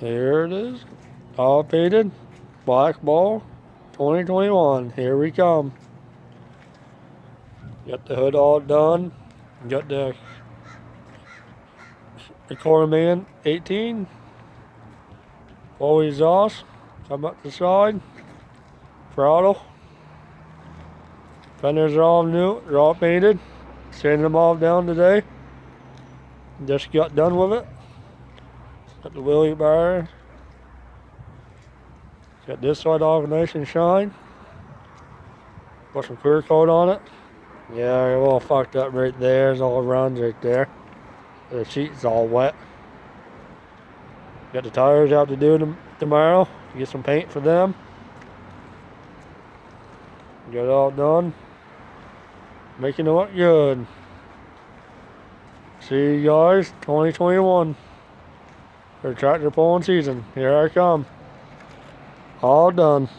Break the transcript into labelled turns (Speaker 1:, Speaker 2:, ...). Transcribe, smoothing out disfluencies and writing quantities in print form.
Speaker 1: Here it is. All painted. Black ball. 2021. Here we come. Got the hood all done. Got the Cornerman 18. Full exhaust. Come up the side. Throttle. Fenders are all new. They're all painted. Sanding them all down today. Just got done with it. Got the wheelie bar. Got this side all nice and shine. Put some clear coat on it. Yeah, a little fucked up right there. It's all runs right there. The sheet's all wet. Got the tires out to do tomorrow. Get some paint for them. Get it all done. Making it look good. See you guys 2021 for tractor pulling season. Here I come. All done.